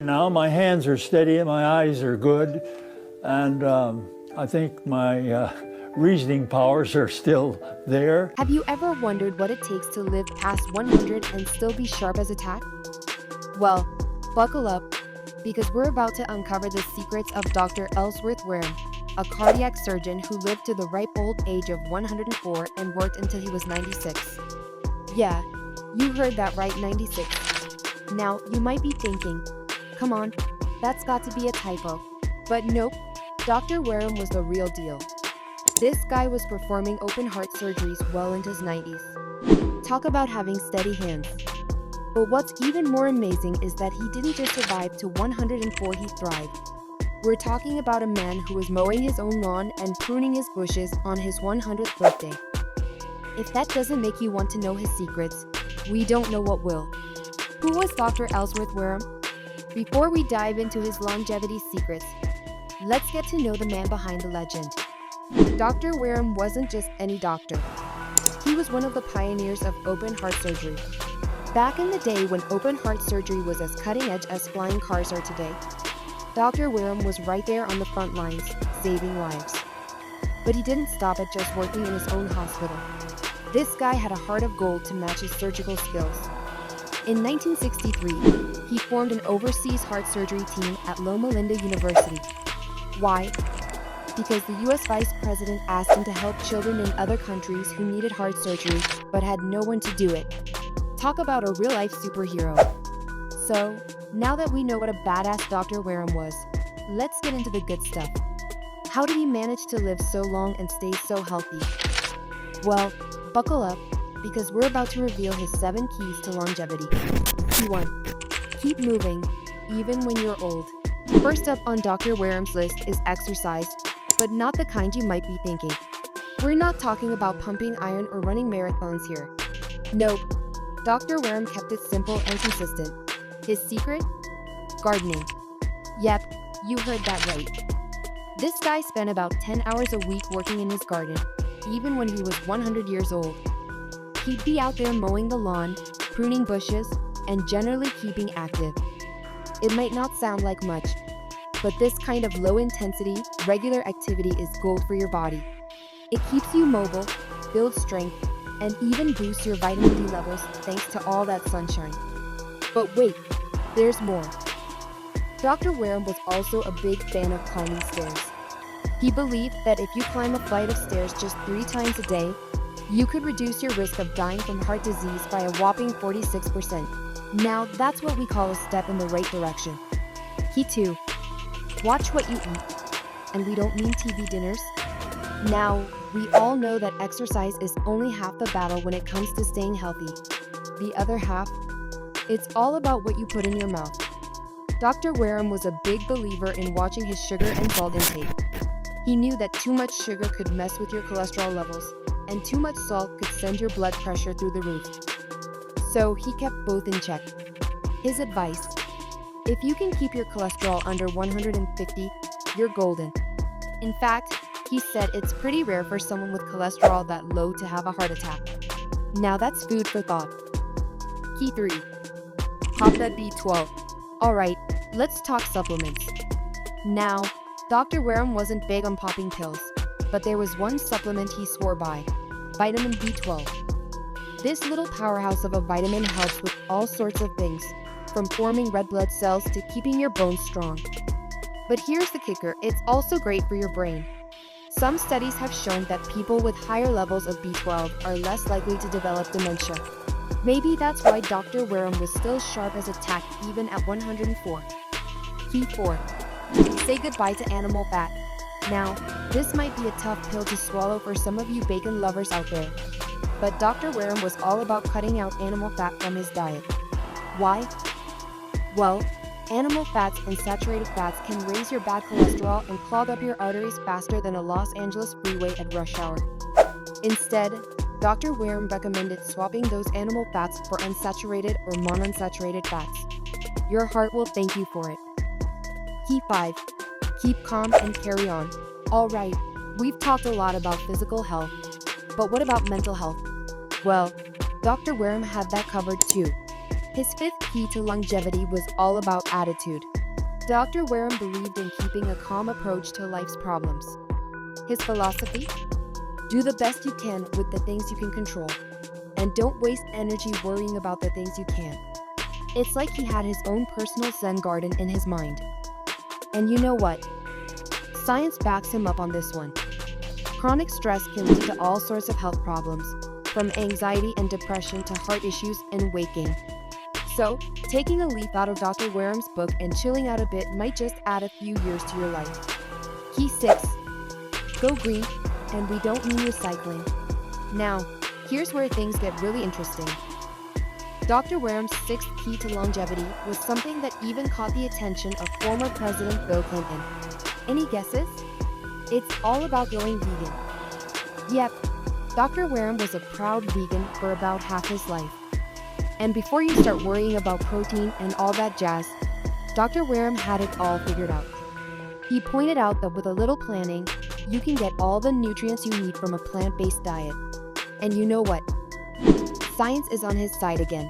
Now my hands are steady and my eyes are good, and I think my reasoning powers are still there. Have you ever wondered what it takes to live past 100 and still be sharp as a tack? Well, buckle up, because we're about to uncover the secrets of Dr. Ellsworth Wareham, a cardiac surgeon who lived to the ripe old age of 104 and worked until he was 96. Yeah, you heard that right, 96. Now, you might be thinking, come on, that's got to be a typo. But nope, Dr. Wareham was the real deal. This guy was performing open heart surgeries well into his 90s. Talk about having steady hands. But what's even more amazing is that he didn't just survive to 104, he thrived. We're talking about a man who was mowing his own lawn and pruning his bushes on his 100th birthday. If that doesn't make you want to know his secrets, we don't know what will. Who was Dr. Ellsworth Wareham? Before we dive into his longevity secrets, let's get to know the man behind the legend. Dr. Wareham wasn't just any doctor. He was one of the pioneers of open heart surgery. Back in the day when open heart surgery was as cutting edge as flying cars are today, Dr. Wareham was right there on the front lines, saving lives. But he didn't stop at just working in his own hospital. This guy had a heart of gold to match his surgical skills. In 1963, he formed an overseas heart surgery team at Loma Linda University. Why? Because the US Vice President asked him to help children in other countries who needed heart surgery but had no one to do it. Talk about a real-life superhero. So, now that we know what a badass Dr. Wareham was, let's get into the good stuff. How did he manage to live so long and stay so healthy? Well, buckle up, because we're about to reveal his 7 keys to longevity. Key 1. Keep moving, even when you're old. First up on Dr. Wareham's list is exercise, but not the kind you might be thinking. We're not talking about pumping iron or running marathons here. Nope. Dr. Wareham kept it simple and consistent. His secret? Gardening. Yep, you heard that right. This guy spent about 10 hours a week working in his garden, even when he was 100 years old. He'd be out there mowing the lawn, pruning bushes, and generally keeping active. It might not sound like much, but this kind of low-intensity, regular activity is gold for your body. It keeps you mobile, builds strength, and even boosts your vitamin D levels thanks to all that sunshine. But wait, there's more. Dr. Wareham was also a big fan of climbing stairs. He believed that if you climb a flight of stairs just 3 times a day, you could reduce your risk of dying from heart disease by a whopping 46%. Now, that's what we call a step in the right direction. Key 2. Watch what you eat. And we don't mean TV dinners. Now, we all know that exercise is only half the battle when it comes to staying healthy. The other half? It's all about what you put in your mouth. Dr. Wareham was a big believer in watching his sugar and salt intake. He knew that too much sugar could mess with your cholesterol levels, and too much salt could send your blood pressure through the roof. So he kept both in check. His advice: if you can keep your cholesterol under 150, you're golden. In fact, he said it's pretty rare for someone with cholesterol that low to have a heart attack. Now that's food for thought. Key 3. Pop that B12. Alright, let's talk supplements. Now, Dr. Wareham wasn't big on popping pills, but there was one supplement he swore by: vitamin B12. This little powerhouse of a vitamin helps with all sorts of things, from forming red blood cells to keeping your bones strong. But here's the kicker, it's also great for your brain. Some studies have shown that people with higher levels of B12 are less likely to develop dementia. Maybe that's why Dr. Wareham was still sharp as a tack even at 104. Key 4. Say goodbye to animal fat. Now, this might be a tough pill to swallow for some of you bacon lovers out there, but Dr. Wareham was all about cutting out animal fat from his diet. Why? Well, animal fats and saturated fats can raise your bad cholesterol and clog up your arteries faster than a Los Angeles freeway at rush hour. Instead, Dr. Wareham recommended swapping those animal fats for unsaturated or monounsaturated fats. Your heart will thank you for it. Key 5. Keep calm and carry on. Alright, we've talked a lot about physical health, but what about mental health? Well, Dr. Wareham had that covered too. His fifth key to longevity was all about attitude. Dr. Wareham believed in keeping a calm approach to life's problems. His philosophy? Do the best you can with the things you can control, and don't waste energy worrying about the things you can't. It's like he had his own personal Zen garden in his mind. And you know what? Science backs him up on this one. Chronic stress can lead to all sorts of health problems, from anxiety and depression to heart issues and weight gain. So, taking a leaf out of Dr. Wareham's book and chilling out a bit might just add a few years to your life. Key 6. Go green, and we don't mean recycling. Now, here's where things get really interesting. Dr. Wareham's sixth key to longevity was something that even caught the attention of former President Bill Clinton. Any guesses? It's all about going vegan. Yep, Dr. Wareham was a proud vegan for about half his life. And before you start worrying about protein and all that jazz, Dr. Wareham had it all figured out. He pointed out that with a little planning, you can get all the nutrients you need from a plant-based diet. And you know what? Science is on his side again.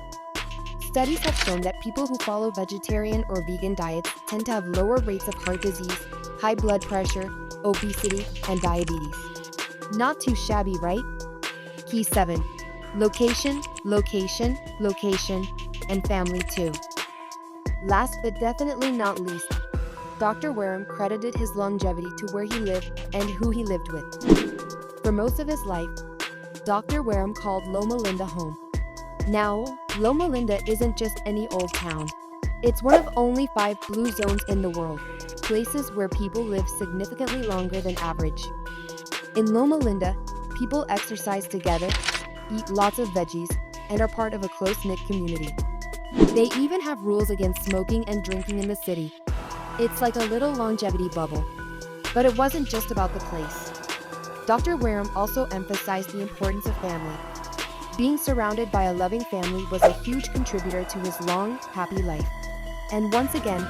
Studies have shown that people who follow vegetarian or vegan diets tend to have lower rates of heart disease, high blood pressure, obesity, and diabetes. Not too shabby, right? Key 7. Location, location, location, and family too. Last but definitely not least, Dr. Wareham credited his longevity to where he lived and who he lived with. For most of his life, Dr. Wareham called Loma Linda home. Now, Loma Linda isn't just any old town. It's one of only 5 blue zones in the world, places where people live significantly longer than average. In Loma Linda, people exercise together, eat lots of veggies, and are part of a close-knit community. They even have rules against smoking and drinking in the city. It's like a little longevity bubble. But it wasn't just about the place. Dr. Wareham also emphasized the importance of family. Being surrounded by a loving family was a huge contributor to his long, happy life. And once again,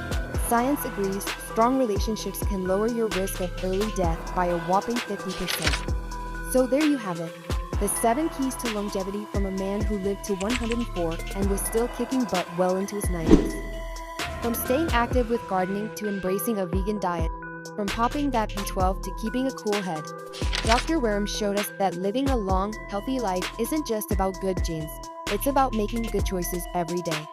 science agrees strong relationships can lower your risk of early death by a whopping 50%. So there you have it. The 7 keys to longevity from a man who lived to 104 and was still kicking butt well into his 90s. From staying active with gardening to embracing a vegan diet, from popping that B12 to keeping a cool head, Dr. Wareham showed us that living a long, healthy life isn't just about good genes. It's about making good choices every day.